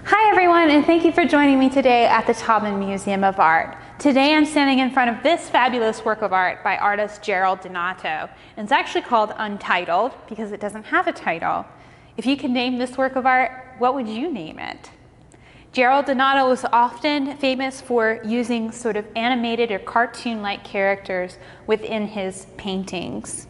Hi everyone, and thank you for joining me today at the Taubman Museum of Art. Today I'm standing in front of this fabulous work of art by artist Gerald Donato. And it's actually called Untitled because it doesn't have a title. If you could name this work of art, what would you name it? Gerald Donato was often famous for using sort of animated or cartoon-like characters within his paintings.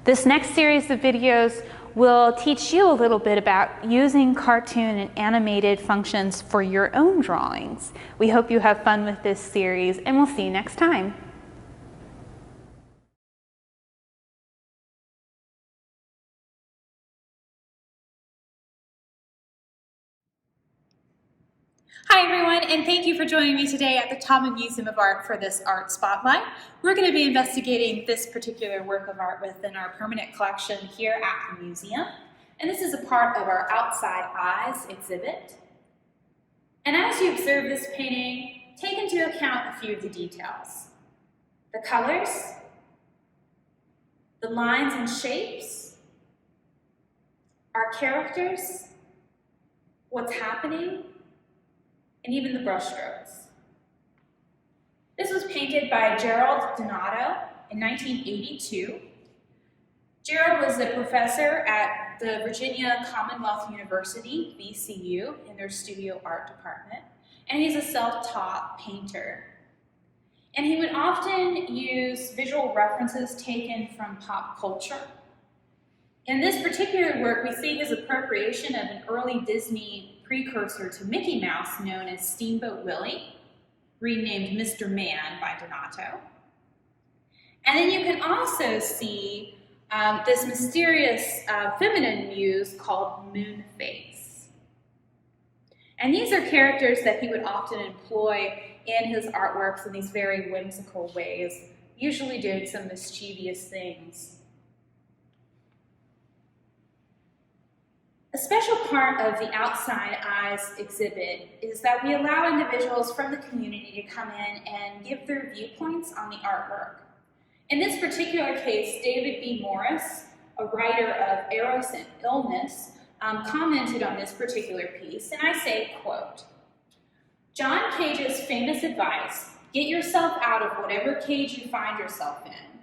This next series of videos will teach you a little bit about using cartoon and animated functions for your own drawings. We hope you have fun with this series, and we'll see you next time. Hi everyone, and thank you for joining me today at the Taubman Museum of Art for this art spotlight. We're going to be investigating this particular work of art within our permanent collection here at the museum. And this is a part of our Outside Eyes exhibit. And as you observe this painting, take into account a few of the details. The colors, the lines and shapes, our characters, what's happening, and even the brushstrokes. This was painted by Gerald Donato in 1982. Gerald was a professor at the Virginia Commonwealth University, VCU, in their studio art department, and he's a self-taught painter. And he would often use visual references taken from pop culture. In this particular work, we see his appropriation of an early Disney precursor to Mickey Mouse known as Steamboat Willie, renamed Mr. Man by Donato. And then you can also see this mysterious feminine muse called Moonface. And these are characters that he would often employ in his artworks in these very whimsical ways, usually doing some mischievous things. A special part of the Outside Eyes exhibit is that we allow individuals from the community to come in and give their viewpoints on the artwork. In this particular case, David B. Morris, a writer of Eros and Illness, commented on this particular piece, and I say, quote, "John Cage's famous advice, get yourself out of whatever cage you find yourself in,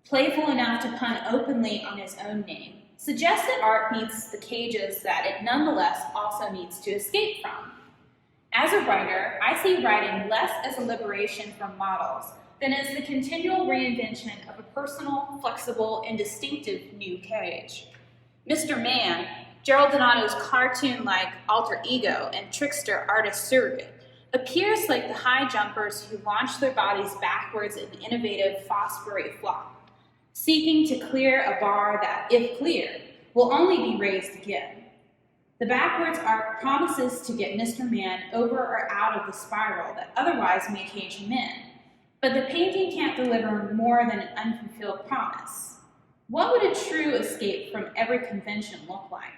playful enough to pun openly on his own name, suggests that art needs the cages that it nonetheless also needs to escape from. As a writer, I see writing less as a liberation from models than as the continual reinvention of a personal, flexible, and distinctive new cage. Mr. Man, Gerald Donato's cartoon-like alter ego and trickster artist surrogate, appears like the high jumpers who launch their bodies backwards in innovative phosphorate flop, seeking to clear a bar that, if cleared, will only be raised again. The backwards arc promises to get Mr. Man over or out of the spiral that otherwise may cage him in, but the painting can't deliver more than an unfulfilled promise. What would a true escape from every convention look like?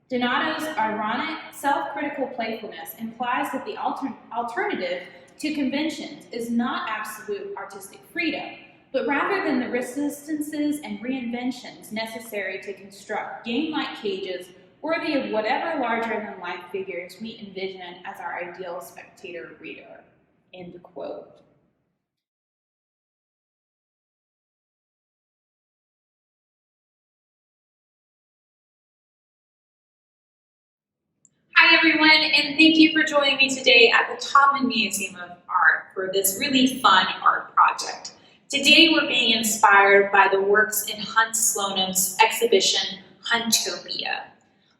Donato's ironic, self-critical playfulness implies that the alternative to conventions is not absolute artistic freedom, but rather than the resistances and reinventions necessary to construct game-like cages worthy of whatever larger-than-life figures we envision as our ideal spectator reader." End quote. Hi everyone, and thank you for joining me today at the Taubman Museum of Art for this really fun art project. Today we're being inspired by the works in Hunt Sloanim's exhibition, Huntopia.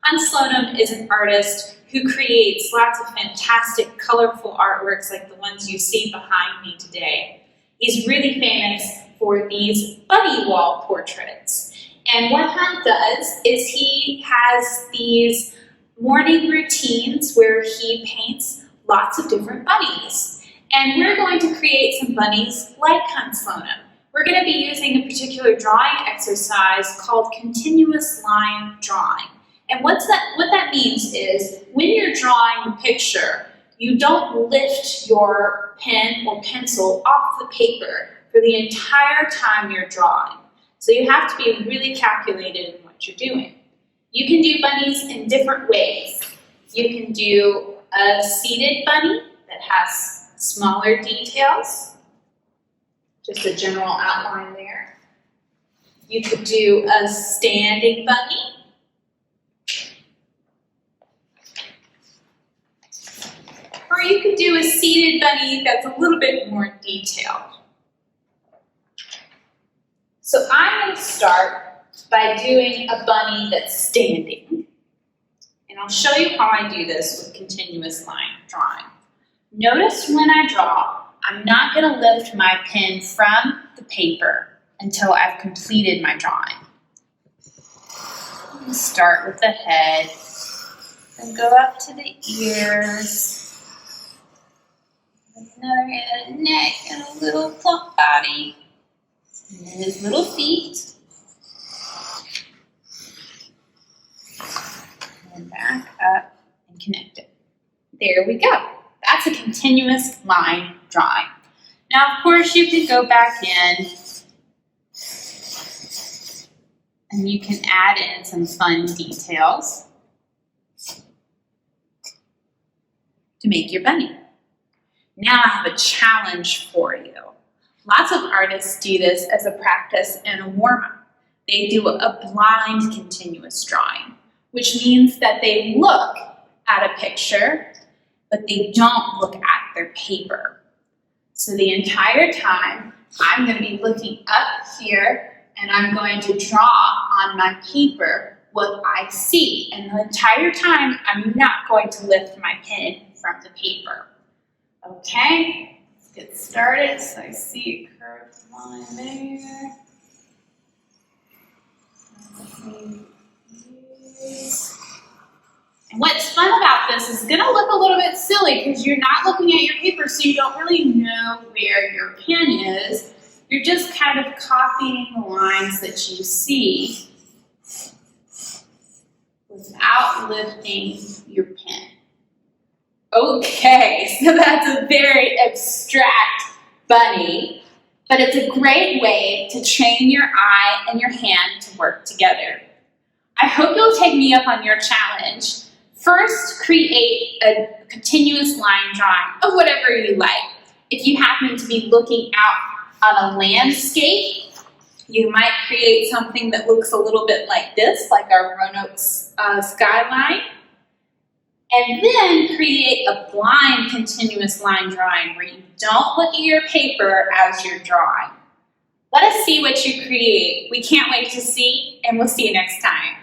Hunt Sloanim is an artist who creates lots of fantastic, colorful artworks like the ones you see behind me today. He's really famous for these bunny wall portraits. And what Hunt does is he has these morning routines where he paints lots of different bunnies. And we're going to create some bunnies like Hunt Sloanim. We're going to be using a particular drawing exercise called continuous line drawing. And what that means is when you're drawing a picture, you don't lift your pen or pencil off the paper for the entire time you're drawing. So you have to be really calculated in what you're doing. You can do bunnies in different ways. You can do a seated bunny that has smaller details, just a general outline there. You could do a standing bunny. Or you could do a seated bunny that's a little bit more detailed. So I'm going to start by doing a bunny that's standing. And I'll show you how I do this with continuous line drawing. Notice when I draw, I'm not going to lift my pen from the paper until I've completed my drawing. I'm going to start with the head, then go up to the ears, another head, a neck, and a little plump body, and then his little feet. And back up and connect it. There we go. That's a continuous line drawing. Now, of course, you can go back in and you can add in some fun details to make your bunny. Now I have a challenge for you. Lots of artists do this as a practice and a warm-up. They do a blind continuous drawing, which means that they look at a picture, but they don't look at their paper. So the entire time, I'm going to be looking up here, and I'm going to draw on my paper what I see. And the entire time, I'm not going to lift my pen from the paper. Okay, let's get started. So I see a curved line there. And what's fun about this is going to look a little bit silly because you're not looking at your paper, so you don't really know where your pen is. You're just kind of copying the lines that you see without lifting your pen. Okay, so that's a very abstract bunny, but it's a great way to train your eye and your hand to work together. I hope you'll take me up on your challenge. First, create a continuous line drawing of whatever you like. If you happen to be looking out on a landscape, you might create something that looks a little bit like this, like our Roanoke skyline. And then create a blind continuous line drawing where you don't look at your paper as you're drawing. Let us see what you create. We can't wait to see, and we'll see you next time.